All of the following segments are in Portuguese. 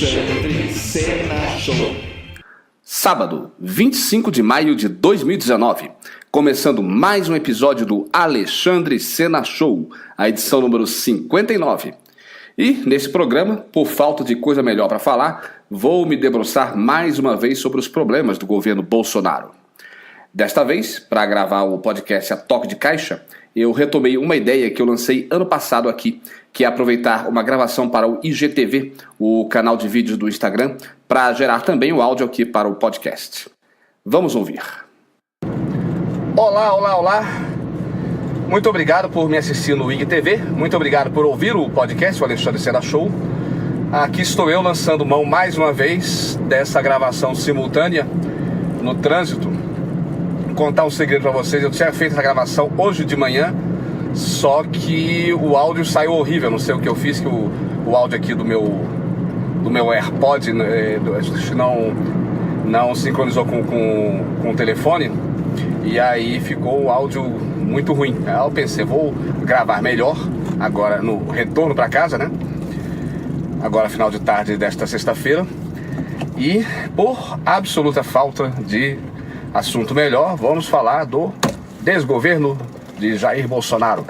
Alexandre Sena Show. Sábado, 25 de maio de 2019, começando mais um episódio do Alexandre Sena Show, a edição número 59. E, nesse programa, por falta de coisa melhor para falar, vou me debruçar mais uma vez sobre os problemas do governo Bolsonaro. Desta vez, para gravar o podcast A Toque de Caixa, eu retomei uma ideia que eu lancei ano passado aqui, que é aproveitar uma gravação para o IGTV, o canal de vídeos do Instagram, para gerar também o áudio aqui para o podcast. Vamos ouvir. Olá. Muito obrigado por me assistir no IGTV, muito obrigado por ouvir o podcast, o Alexandre Sena Show. Aqui estou eu lançando mão mais uma vez dessa gravação simultânea no trânsito. Contar um segredo para vocês, eu tinha feito essa gravação hoje de manhã, só que o áudio saiu horrível, não sei o que eu fiz, que o áudio aqui do meu AirPod não sincronizou com o telefone, e aí ficou o áudio muito ruim. Aí eu pensei, vou gravar melhor agora no retorno para casa, né? Agora final de tarde desta sexta-feira, e por absoluta falta de assunto melhor, vamos falar do desgoverno de Jair Bolsonaro.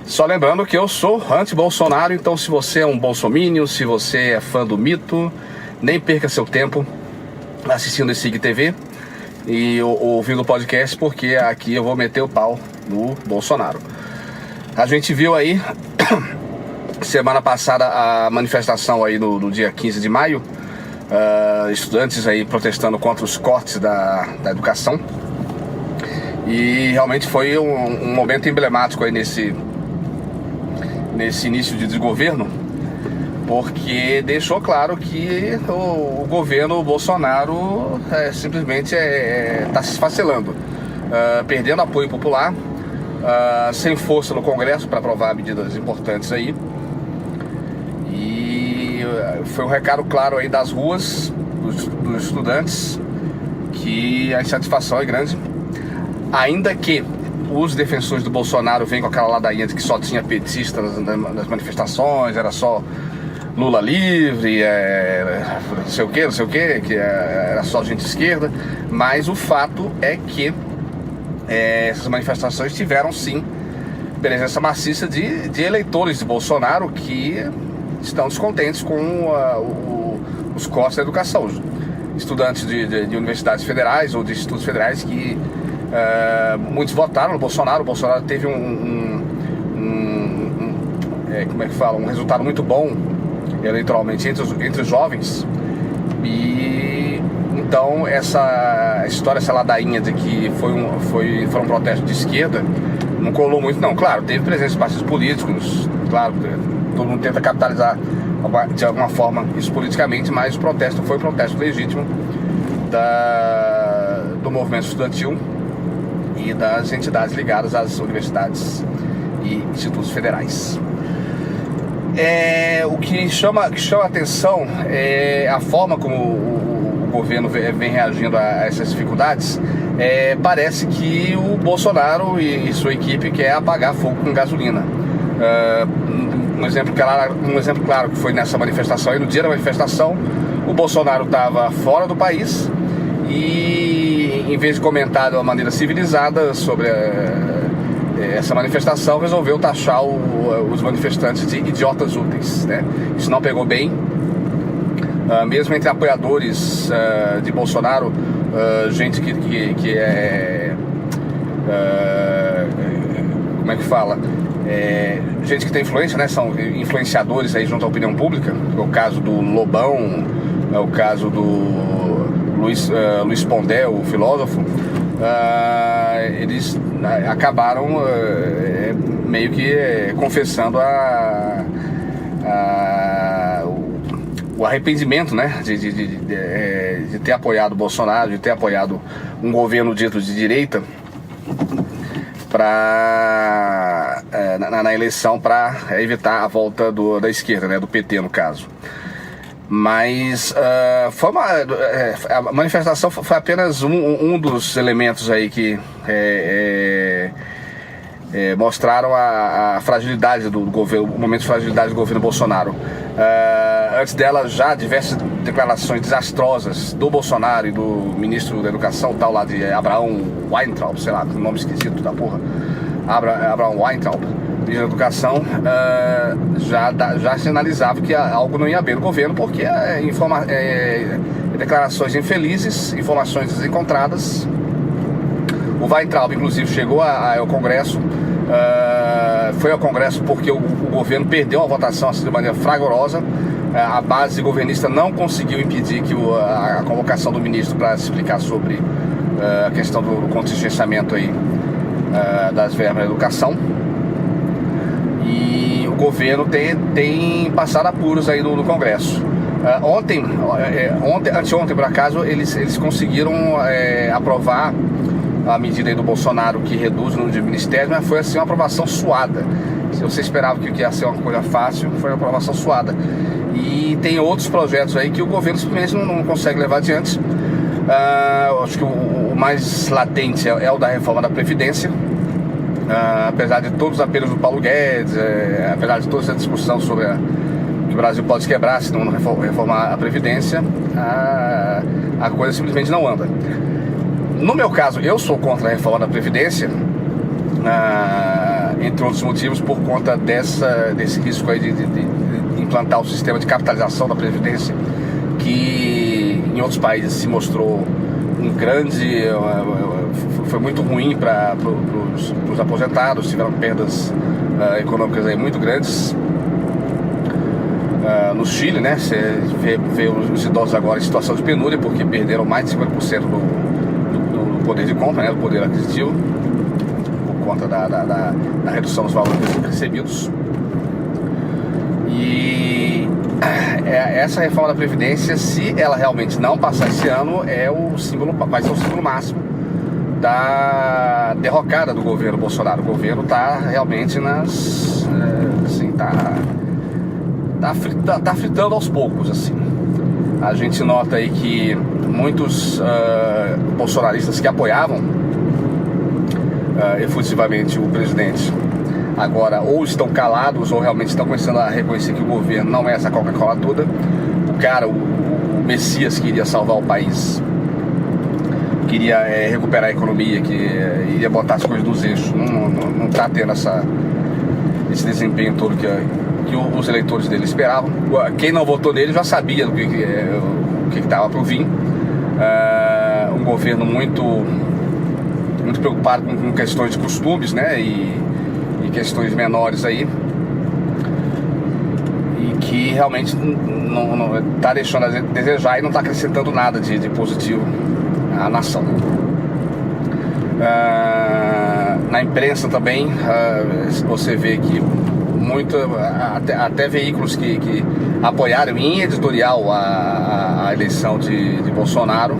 Só lembrando que eu sou anti-Bolsonaro, então se você é um bolsominion, se você é fã do mito, nem perca seu tempo assistindo esse IGTV e ouvindo o podcast, porque aqui eu vou meter o pau no Bolsonaro. A gente viu aí semana passada a manifestação aí no dia 15 de maio, estudantes aí protestando contra os cortes da educação, e realmente foi um momento emblemático aí nesse início de desgoverno, porque deixou claro que o governo Bolsonaro simplesmente está se esfacelando, perdendo apoio popular, sem força no Congresso para aprovar medidas importantes aí. Foi um recado claro aí das ruas, dos estudantes, que a insatisfação é grande, ainda que os defensores do Bolsonaro vêm com aquela ladainha de que só tinha petista nas manifestações, era só Lula livre, não sei o que, que era só gente esquerda, mas o fato é que essas manifestações tiveram sim presença maciça de eleitores de Bolsonaro que estão descontentes com os cortes da educação. Estudantes de universidades federais ou de institutos federais que muitos votaram no Bolsonaro. O Bolsonaro teve um resultado muito bom eleitoralmente entre os jovens, e então essa história, essa ladainha de que foram protestos de esquerda não colou muito, não. Claro, teve presença de partidos políticos, claro, todo mundo tenta capitalizar de alguma forma isso politicamente, mas o protesto foi um protesto legítimo do movimento estudantil e das entidades ligadas às universidades e institutos federais. O que chama a atenção é a forma como o governo vem reagindo a essas dificuldades. Parece que o Bolsonaro e sua equipe quer apagar fogo com gasolina. Um exemplo claro que foi nessa manifestação, e no dia da manifestação o Bolsonaro estava fora do país e, em vez de comentar de uma maneira civilizada sobre essa manifestação, resolveu taxar os manifestantes de idiotas úteis, né? Isso não pegou bem, mesmo entre apoiadores de Bolsonaro, gente que é como é que fala? Gente que tem influência, né? São influenciadores aí junto à opinião pública. É o caso do Lobão, é o caso do Luiz Pondé, o filósofo. Eles acabaram meio que confessando o arrependimento, né, de ter apoiado o Bolsonaro, de ter apoiado um governo dito de direita na eleição para evitar a volta da esquerda, né, do PT no caso. Mas a manifestação foi apenas um dos elementos aí que mostraram a fragilidade do governo, o momento de fragilidade do governo Bolsonaro. Antes dela, já diversas declarações desastrosas do Bolsonaro e do ministro da Educação, tal lá de Abraham Weintraub, sei lá, com nome esquisito da porra, Abraham Weintraub, ministro da Educação, já sinalizava que algo não ia bem no governo, porque declarações infelizes, informações desencontradas. O Weintraub, inclusive, chegou ao Congresso, foi ao Congresso porque o governo perdeu a votação assim, de maneira fragorosa. A base governista não conseguiu impedir que a convocação do ministro para explicar sobre a questão do contingenciamento aí, das verbas da educação. E o governo tem passado apuros aí no Congresso. Anteontem, por acaso, eles conseguiram aprovar a medida aí do Bolsonaro que reduz o número de ministérios, mas foi assim uma aprovação suada. Se você esperava que ia ser uma coisa fácil, foi uma aprovação suada. E tem outros projetos aí que o governo simplesmente não consegue levar adiante. Acho que o mais latente é o da reforma da Previdência. Apesar de todos os apelos do Paulo Guedes, apesar de toda essa discussão sobre que o Brasil pode quebrar se não reformar a Previdência, a coisa simplesmente não anda. No meu caso, eu sou contra a reforma da Previdência, entre outros motivos, por conta desse risco aí de implantar o sistema de capitalização da Previdência, que em outros países se mostrou foi muito ruim para os aposentados, tiveram perdas econômicas aí muito grandes. No Chile, né, você vê os idosos agora em situação de penúria, porque perderam mais de 50% do poder de compra, né, do poder aquisitivo, por conta da redução dos valores recebidos. E essa reforma da Previdência, se ela realmente não passar esse ano, vai ser o símbolo máximo da derrocada do governo Bolsonaro. O governo está realmente tá fritando aos poucos, assim. A gente nota aí que muitos bolsonaristas que apoiavam efusivamente o presidente agora ou estão calados ou realmente estão começando a reconhecer que o governo não é essa Coca-Cola toda. O Messias que iria salvar o país, queria recuperar a economia, que iria botar as coisas nos eixos, não está tendo esse desempenho todo que os eleitores dele esperavam. Quem não votou nele já sabia do que estava por vir. Um governo muito muito preocupado com questões de costumes, né, e questões menores aí, e que realmente não está deixando a desejar e não está acrescentando nada de positivo à nação. Na imprensa também você vê que até veículos que apoiaram em editorial a eleição de Bolsonaro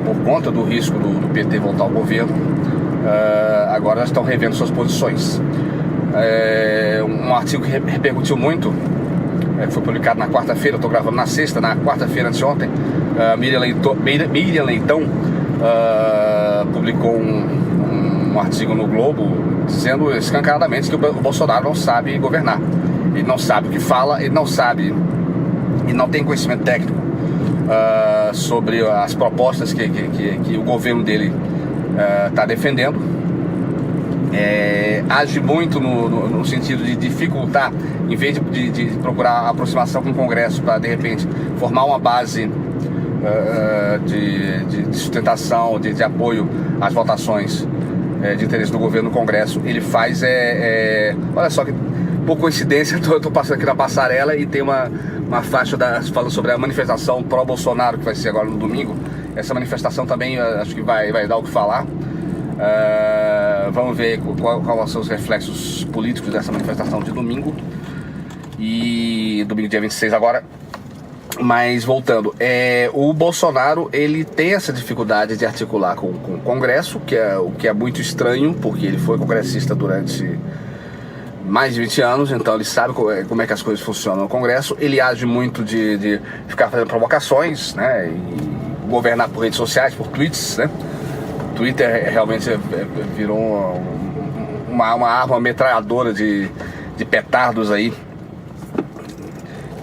por conta do risco do PT voltar ao governo, agora já estão revendo suas posições. Um artigo que repercutiu muito, que foi publicado na quarta-feira, eu estou gravando na sexta, na quarta-feira anteontem, Miriam Leitão publicou um artigo no Globo dizendo escancaradamente que o Bolsonaro não sabe governar. Ele não sabe o que fala, ele não sabe e não tem conhecimento técnico sobre as propostas que o governo dele está defendendo. Age muito no sentido de dificultar, em vez de procurar aproximação com o Congresso para de repente formar uma base de sustentação, de apoio às votações de interesse do governo no Congresso. Ele faz olha só que por coincidência, estou passando aqui na passarela e tem uma faixa falando sobre a manifestação pró-Bolsonaro que vai ser agora no domingo. Essa manifestação também acho que vai dar o que falar. Vamos ver quais vão ser os reflexos políticos dessa manifestação de domingo. E domingo dia 26 agora. Mas voltando, o Bolsonaro ele tem essa dificuldade de articular com o Congresso, o que é muito estranho, porque ele foi congressista durante mais de 20 anos, então ele sabe como é que as coisas funcionam no Congresso. Ele age muito de ficar fazendo provocações, né, e governar por redes sociais, por tweets, né. Twitter realmente virou uma arma metralhadora de petardos aí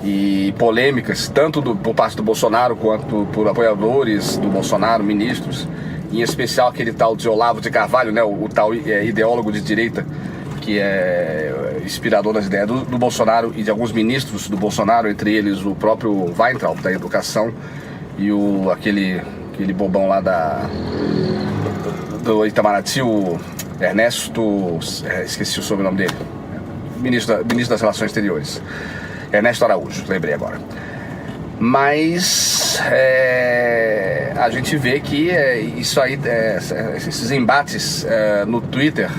e polêmicas, tanto por parte do Bolsonaro quanto por apoiadores do Bolsonaro, ministros, em especial aquele tal de Olavo de Carvalho, né, o tal ideólogo de direita, que é inspirador das ideias do Bolsonaro e de alguns ministros do Bolsonaro, entre eles o próprio Weintraub, da Educação, e aquele bobão lá do Itamaraty, o Ernesto, esqueci o sobrenome dele, ministro das Relações Exteriores, Ernesto Araújo, lembrei agora. Mas a gente vê que isso aí, esses embates no Twitter,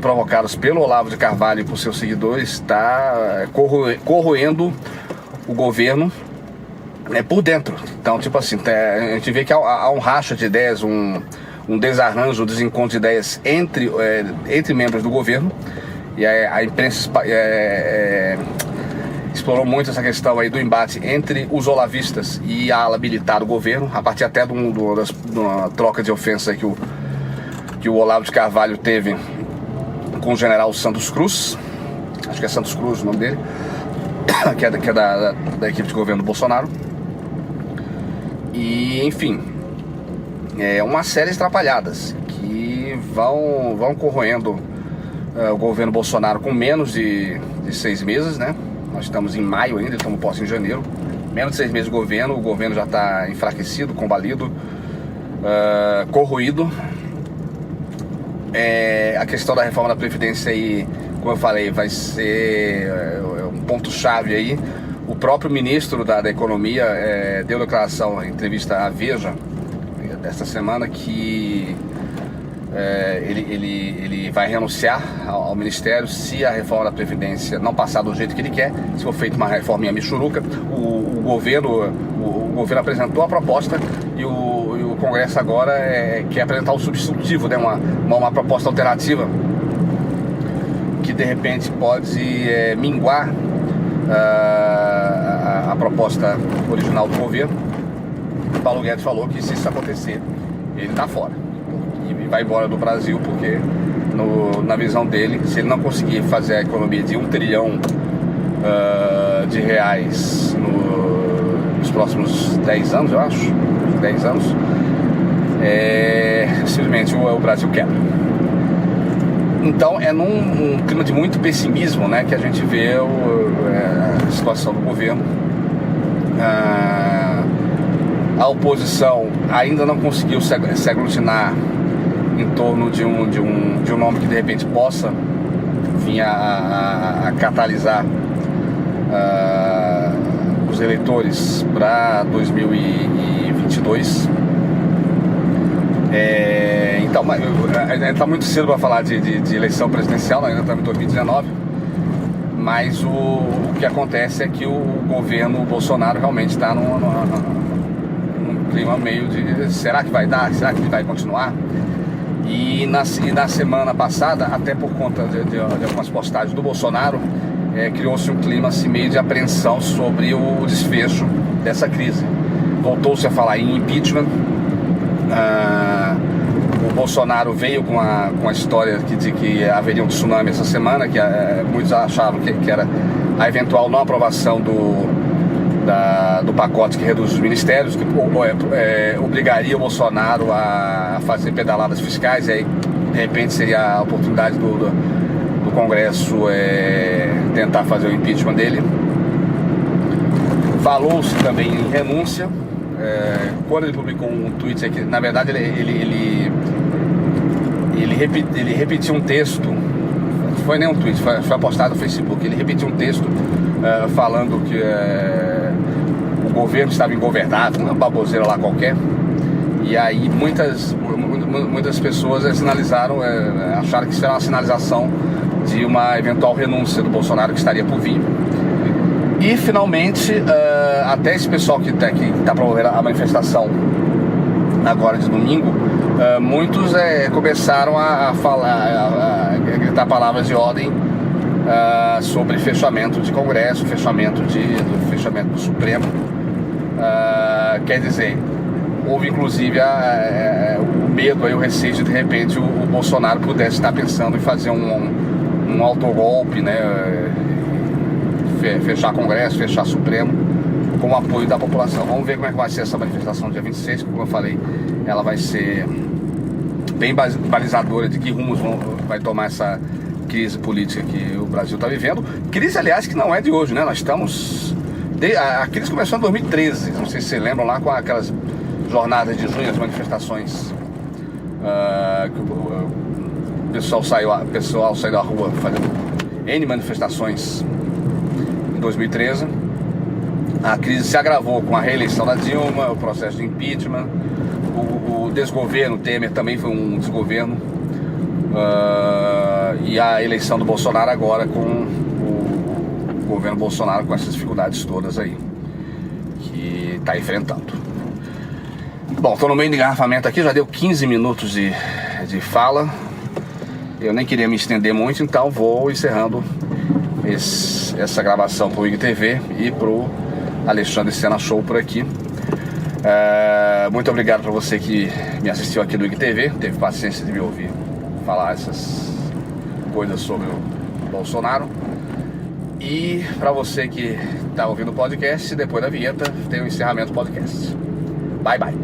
provocados pelo Olavo de Carvalho e por seus seguidores, está corroendo o governo por dentro. Então, tipo assim, a gente vê que há um racha de ideias, um desarranjo, um desencontro de ideias entre membros do governo, e a imprensa explorou muito essa questão aí do embate entre os olavistas e a ala militar do governo, a partir até de uma troca de ofensas aí que o Olavo de Carvalho teve com o general Santos Cruz, acho que é Santos Cruz o nome dele, que é da equipe de governo do Bolsonaro. E, enfim, uma série de atrapalhadas que vão corroendo o governo Bolsonaro com menos de 6 meses, né? Nós estamos em maio ainda, estamos posse em janeiro. Menos de 6 meses de governo, o governo já está enfraquecido, combalido, corroído. A questão da reforma da Previdência aí, como eu falei, vai ser um ponto-chave aí. O próprio ministro da Economia deu declaração em entrevista à Veja desta semana que ele vai renunciar ao Ministério se a reforma da Previdência não passar do jeito que ele quer, se for feita uma reforminha michuruca. O governo apresentou a proposta e o Congresso agora quer apresentar o substitutivo, né? uma proposta alternativa que de repente pode minguar a proposta original do governo. O Paulo Guedes falou que se isso acontecer, ele está fora e vai embora do Brasil, porque na visão dele, se ele não conseguir fazer a economia de 1 trilhão de reais nos próximos 10 anos, eu acho, 10 anos, simplesmente o Brasil quebra. Então é num clima de muito pessimismo, né, que a gente vê a situação do governo. A oposição ainda não conseguiu se aglutinar em torno de um nome que de repente possa vir a catalisar os eleitores para 2022. Então, está muito cedo para falar de eleição presidencial, ainda estamos em 2019, mas o que acontece é que o governo Bolsonaro realmente está num clima meio de será que vai dar, será que ele vai continuar? E na semana passada, até por conta de algumas postagens do Bolsonaro, criou-se um clima assim, meio de apreensão sobre o desfecho dessa crise. Voltou-se a falar em impeachment. O Bolsonaro veio com a história de que haveria um tsunami essa semana, que muitos achavam que era a eventual não aprovação do pacote que reduz os ministérios, que obrigaria o Bolsonaro a fazer pedaladas fiscais, e aí de repente seria a oportunidade do Congresso tentar fazer o impeachment dele. Falou-se também em renúncia. Quando ele publicou um tweet aqui, na verdade ele repetiu um texto, não foi nem um tweet, foi postado no Facebook. Ele repetiu um texto falando que o governo estava ingovernável, uma baboseira lá qualquer. E aí muitas pessoas sinalizaram, acharam que isso era uma sinalização de uma eventual renúncia do Bolsonaro que estaria por vir. E finalmente, até esse pessoal que está promovendo a manifestação agora de domingo, muitos começaram a falar, a gritar palavras de ordem sobre fechamento de Congresso, fechamento do Supremo. Quer dizer, houve inclusive o medo, aí, o receio de repente o Bolsonaro pudesse estar pensando em fazer um autogolpe, né? Fechar Congresso, fechar Supremo, com o apoio da população. Vamos ver como é que vai ser essa manifestação dia 26, como eu falei, ela vai ser bem balizadora de que rumos vai tomar essa crise política que o Brasil está vivendo. Crise, aliás, que não é de hoje, né? Nós estamos... A crise começou em 2013, não sei se vocês lembram, lá com aquelas jornadas de junho, as manifestações, que o pessoal saiu da rua fazendo N manifestações em 2013. A crise se agravou com a reeleição da Dilma, o processo de impeachment, o desgoverno Temer também foi um desgoverno, e a eleição do Bolsonaro agora com o governo Bolsonaro com essas dificuldades todas aí que está enfrentando. Bom, estou no meio de engarrafamento aqui, já deu 15 minutos de fala. Eu nem queria me estender muito, então vou encerrando essa gravação pro IGTV e pro Alexandre Sena Show por aqui. Muito obrigado para você que me assistiu aqui no IGTV, teve paciência de me ouvir falar essas coisas sobre o Bolsonaro. E para você que está ouvindo o podcast, depois da vinheta tem o encerramento do podcast. Bye, bye.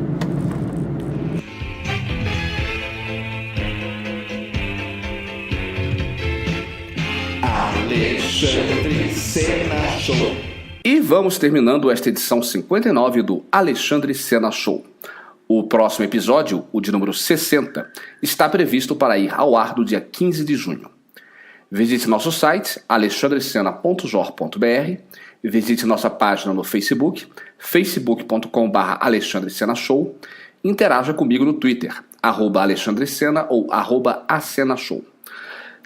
Alexandre Sena Show. E vamos terminando esta edição 59 do Alexandre Sena Show. O próximo episódio, o de número 60, está previsto para ir ao ar no dia 15 de junho. Visite nosso site alexandrecena.jor.br, visite nossa página no Facebook, facebook.com/alexandresenashow, interaja comigo no Twitter, @alexandrecena ou @acenashow.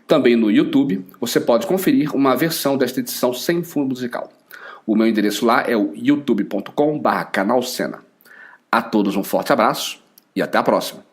Também no YouTube, você pode conferir uma versão desta edição sem fundo musical. O meu endereço lá é o youtube.com/canalcena. A todos um forte abraço e até a próxima.